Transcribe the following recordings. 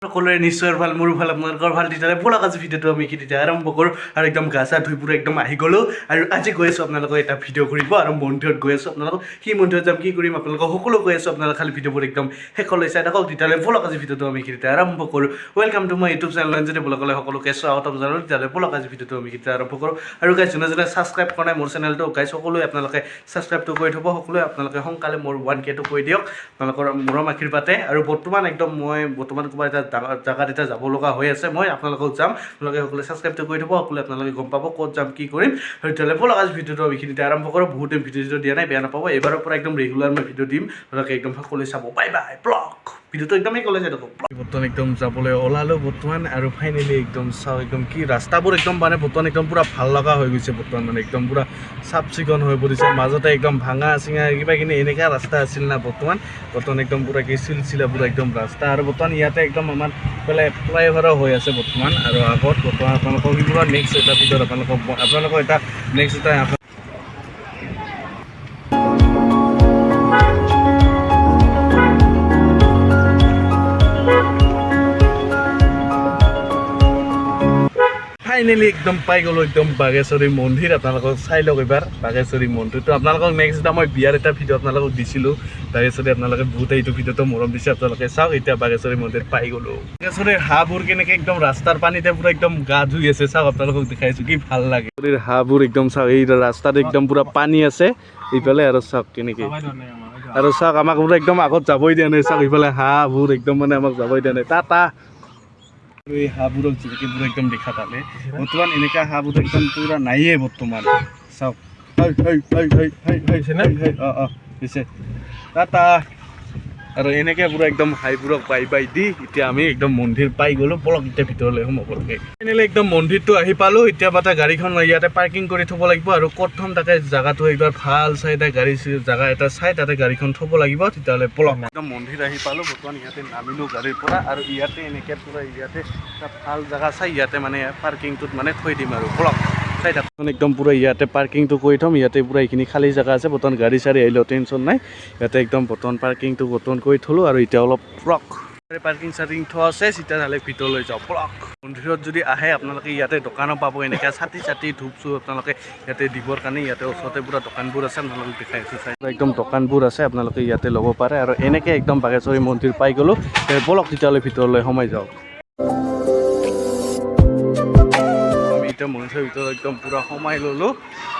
সকলোৰে নিশ্চয় ভাল মোৰো ভাল আপোনালোকৰ ভাল তেতিয়াহ'লে ব'লক আজি ভিডিঅ'টো আমি তেতিয়া আৰম্ভ কৰোঁ আৰু একদম গা চা ধুই পুৰা একদম আহি গ'লোঁ আৰু আজি গৈ আছোঁ আপোনালোকক এটা ভিডিঅ' কৰিব আৰু মন্দিৰত গৈ আছোঁ আপোনালোকক কি মন্দিৰত যাম কি কৰিম আপোনালোকক সকলো কৈ আছোঁ আপোনালোকে খালি ভিডিঅ'বোৰ একদম শেষলৈ চাই থাকক তেতিয়াহ'লে ব'লক আজি ভিডিঅ'টো আমি তেতিয়া আৰম্ভ কৰোঁ welcome to my YouTube channel যদি ব'লকলে সকলোকে স্বাগতম জনালোঁ তেতিয়াহ'লে ব'লক আজি ভিডিঅ'টো আমি তেতিয়া আৰম্ভ কৰোঁ আৰু গাইজ যোনে যোনে ছাবস্ক্ৰাইব কৰা নাই মোৰ চেনেলটো গাইজ সকলোৱে আপোনালোকে ছাবস্ক্ৰাইবটো কৰি থ'ব সকলোৱে আপোনালোকে সোনকালে মোৰ 1K কৰি দিয়ক আপোনালোকৰ মৰম আশীৰ্বাদে আৰু বৰ্তমান একদম মই ক'ৰবাত এটা জেগাত এটা যাব লগা হৈ আছে মই আপোনালোকক যাম আপোনালোকে সকলোৱে ছাবস্ক্ৰাইবটো কৰি থ'ব সকলোৱে আপোনালোকে গম পাব ক'ত যাম কি কৰিম আৰু তেতিয়াহ'লে ব'লক আজি ভিডিঅ'টো আমি এইখিনিতে আৰম্ভ কৰোঁ বহুত দিন ভিডিঅ' দিয়া নাই বেয়া নাপাব এইবাৰৰ পৰা একদম ৰেগুলাৰ মই ভিডিঅ' দিম আপোনালোকে একদম সকলোৱে চাব বাই বাই ব্লগ ভিডিঅ'টো একদমেই ক'লে চাই থাকক বৰ্তমান একদম যাবলৈ ওলালোঁ বৰ্তমান আৰু ফাইনেলি একদম চাওঁ একদম কি ৰাস্তাবোৰ একদম মানে বৰ্তমান একদম পূৰা ভাল লগা হৈ গৈছে বৰ্তমান মানে একদম পূৰা চাফ চিকুণ হৈ পৰিছে মাজতে একদম ভাঙা চিঙা কিবা কিনি এনেকুৱা ৰাস্তা আছিল না বৰ্তমান একদম পূৰা কি চিলচিলা পূৰা একদম ৰাস্তা আৰু বৰ্তমান ইয়াতে একদম আমাৰ ফ্লাইঅভাৰো হৈ আছে বৰ্তমান আৰু আগত বৰ্তমান আপোনালোকক সেইবোৰৰ নেক্সট এটা ভিডিঅ'ত আপোনালোকৰ এটা নেক্সট এটা ফাইনেলি একদম পাই গ'লোঁ একদম বাঘেশ্বৰী মন্দিৰ আপোনালোকক চাই লওক এবাৰ বাঘেশ্বৰী মন্দিৰটো আপোনালোকক নেক্সট এটা মই বিয়াৰ এটা ভিডিঅ' আপোনালোকক দিছিলোঁ বাঘেশ্বৰী আপোনালোকে বহুতে এইটো ভিডিঅ'টো মৰম দিছে আপোনালোকে চাওক এতিয়া বাঘেশ্বৰী মন্দিৰ পাই গ'লোঁ বাঘেশ্বৰীৰ হাঁহবোৰ কেনেকৈ একদম ৰাস্তাৰ পানীতে পূৰা একদম গা ধুই আছে চাওক আপোনালোকক দেখাইছোঁ কি ভাল লাগে হাঁহবোৰ একদম চাওক এই ৰাস্তাত একদম পূৰা পানী আছে এইফালে আৰু চাওক কেনেকৈ আৰু চাওক আমাক পূৰা একদম আগত যাবই দিয়া নাই চাওক এইফালে হাঁহবোৰ একদম মানে আমাক যাবই দিয়া নাই তা এই হাঁহবোৰক জিলিকিবোৰ একদম দেখা পালে বৰ্তমান এনেকুৱা হাঁহবোৰ একদম পূৰা নায়েই বৰ্তমান চাওক হৈছে টাটা আৰু এনেকৈ পূৰা একদম হাঁহবোৰক বাই দি এতিয়া আমি একদম মন্দিৰ পাই গ'লোঁ ব'লক এতিয়া ভিতৰলৈ সোমাব লাগে ফাইনেলি একদম মন্দিৰটো আহি পালোঁ এতিয়া বাটা গাড়ীখন ইয়াতে পাৰ্কিং কৰি থ'ব লাগিব আৰু ক'ত থ'ম তাতে জেগাটো একবাৰ ভাল চাই এটা গাড়ী জেগা এটা চাই তাতে গাড়ীখন থ'ব লাগিব তেতিয়াহ'লে ব'লক একদম মন্দিৰ আহি পালোঁ বৰ্তমান ইয়াতে নামিলোঁ গাড়ীৰ পৰা আৰু ইয়াতে এনেকৈ পূৰা ইয়াতে এটা ভাল জেগা চাই ইয়াতে মানে পাৰ্কিংটোত মানে থৈ দিম আৰু ব'লক চাই থাকক একদম পূৰা ইয়াতে পাৰ্কিংটো কৰি থ'ম ইয়াতে পূৰা এইখিনি খালী জেগা আছে বৰ্তমান গাড়ী চাড়ী আহিলেও টেনশ্যন নাই ইয়াতে একদম বৰ্তমান পাৰ্কিংটো কৰি থ'লোঁ আৰু এতিয়া অলপ পাৰ্কিং চাৰ্কিং থোৱা আছে তেতিয়াহ'লে ভিতৰলৈ যাওঁ ব্লক মন্দিৰত যদি আহে আপোনালোকে ইয়াতে দোকানো পাব এনেকৈ ছাতি ধূপ চুপ আপোনালোকে ইয়াতে দিবৰ কাৰণে ইয়াতে ওচৰতে পূৰা দোকানবোৰ আছে আপোনালোকে দেখাই আছোঁ চাই একদম দোকানবোৰ আছে আপোনালোকে ইয়াতে ল'ব পাৰে আৰু এনেকৈ একদম বাঘেশ্বৰী মন্দিৰ পাই গ'লোঁ ব'লক তেতিয়াহ'লে ভিতৰলৈ সোমাই যাওঁ এতিয়া মন্দিৰৰ ভিতৰত একদম পূৰা সোমাই ল'লোঁ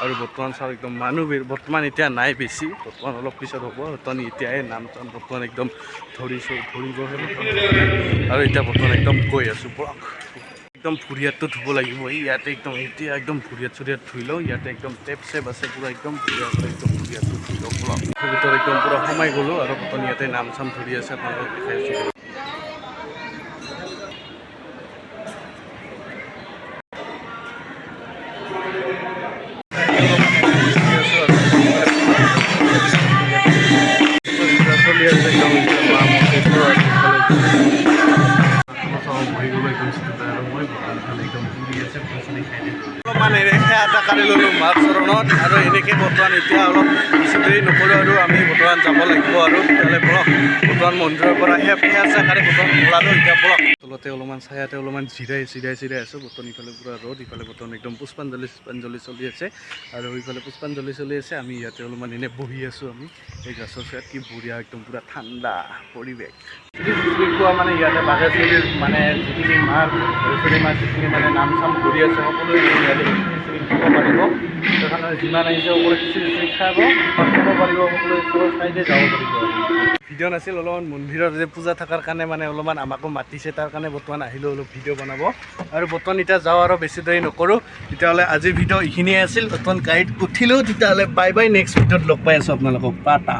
আৰু বৰ্তমান চাওক একদম মানুহ বৰ্তমান এতিয়া নাই বেছি বৰ্তমান অলপ পিছত হ'ব বৰ্তমান এতিয়াই নাম চাম বৰ্তমান একদম ধৰিব আৰু এতিয়া বৰ্তমান একদম গৈ আছোঁ ব'লক একদম ভৰিয়াতটো ধুব লাগিব ইয়াতে একদম এতিয়া একদম ভৰিয়াত ধুই লওঁ ইয়াতে একদম টেপ চেপ আছে পূৰা একদম ভৰিয়াতটো ধুই লওঁ ব'লক ভিতৰত একদম পূৰা সোমাই গ'লোঁ আৰু বৰ্তমান ইয়াতে নাম চাম ধৰি আছে আপোনালোকক দেখাই আছোঁ মাৰ চৰণত আৰু এনেকৈ বৰ্তমান এতিয়া অলপ বেছি দেৰি নকৰোঁ আৰু আমি বৰ্তমান যাব লাগিব আৰু তেতিয়াহ'লে ব'লক বৰ্তমান মন্দিৰৰ পৰা সেয়া চাকাৰে বৰ্তমান ওলালোঁ এতিয়া ব'লক তলতে অলপমান ছায়াতে অলপমান চিৰাই আছোঁ বৰ্তমান ইফালে পূৰা ৰ'দ ইফালে বৰ্তমান একদম পুষ্পাঞ্জলি চলি আছে আৰু ইফালে পুষ্পাঞ্জলি চলি আছে আমি ইয়াতে অলপমান এনেই বহি আছোঁ আমি এই গছৰ ছায়াত কি বঢ়িয়া একদম পূৰা ঠাণ্ডা পৰিৱেশ কোৱা মানে ইয়াতে বাঘেশ্বৰীৰ মানে যিখিনি মাৰ বাঘেশ্বৰী মাৰ যিখিনি মানে নাম চাম ধৰি আছে সকলোৱে ইয়াতে খাব পাৰিব সেইকাৰণে যিমান আহিছে সকলোৱে খিচিৰি খাব পাৰিব সকলোৱে চাইডে যাব পাৰিব ভিডিঅ' নাছিল অলপমান মন্দিৰত যে পূজা থকাৰ কাৰণে মানে অলপমান আমাকো মাতিছে তাৰ কাৰণে বৰ্তমান আহিলোঁ অলপ ভিডিঅ' বনাব আৰু বৰ্তমান এতিয়া যাওঁ আৰু বেছি দেৰি নকৰোঁ তেতিয়াহ'লে আজিৰ ভিডিঅ' এইখিনিয়ে আছিল বৰ্তমান গাড়ীত উঠিলোঁ তেতিয়াহ'লে বাই বাই নেক্সট ভিডিঅ'ত লগ পাই আছোঁ আপোনালোকক টাটা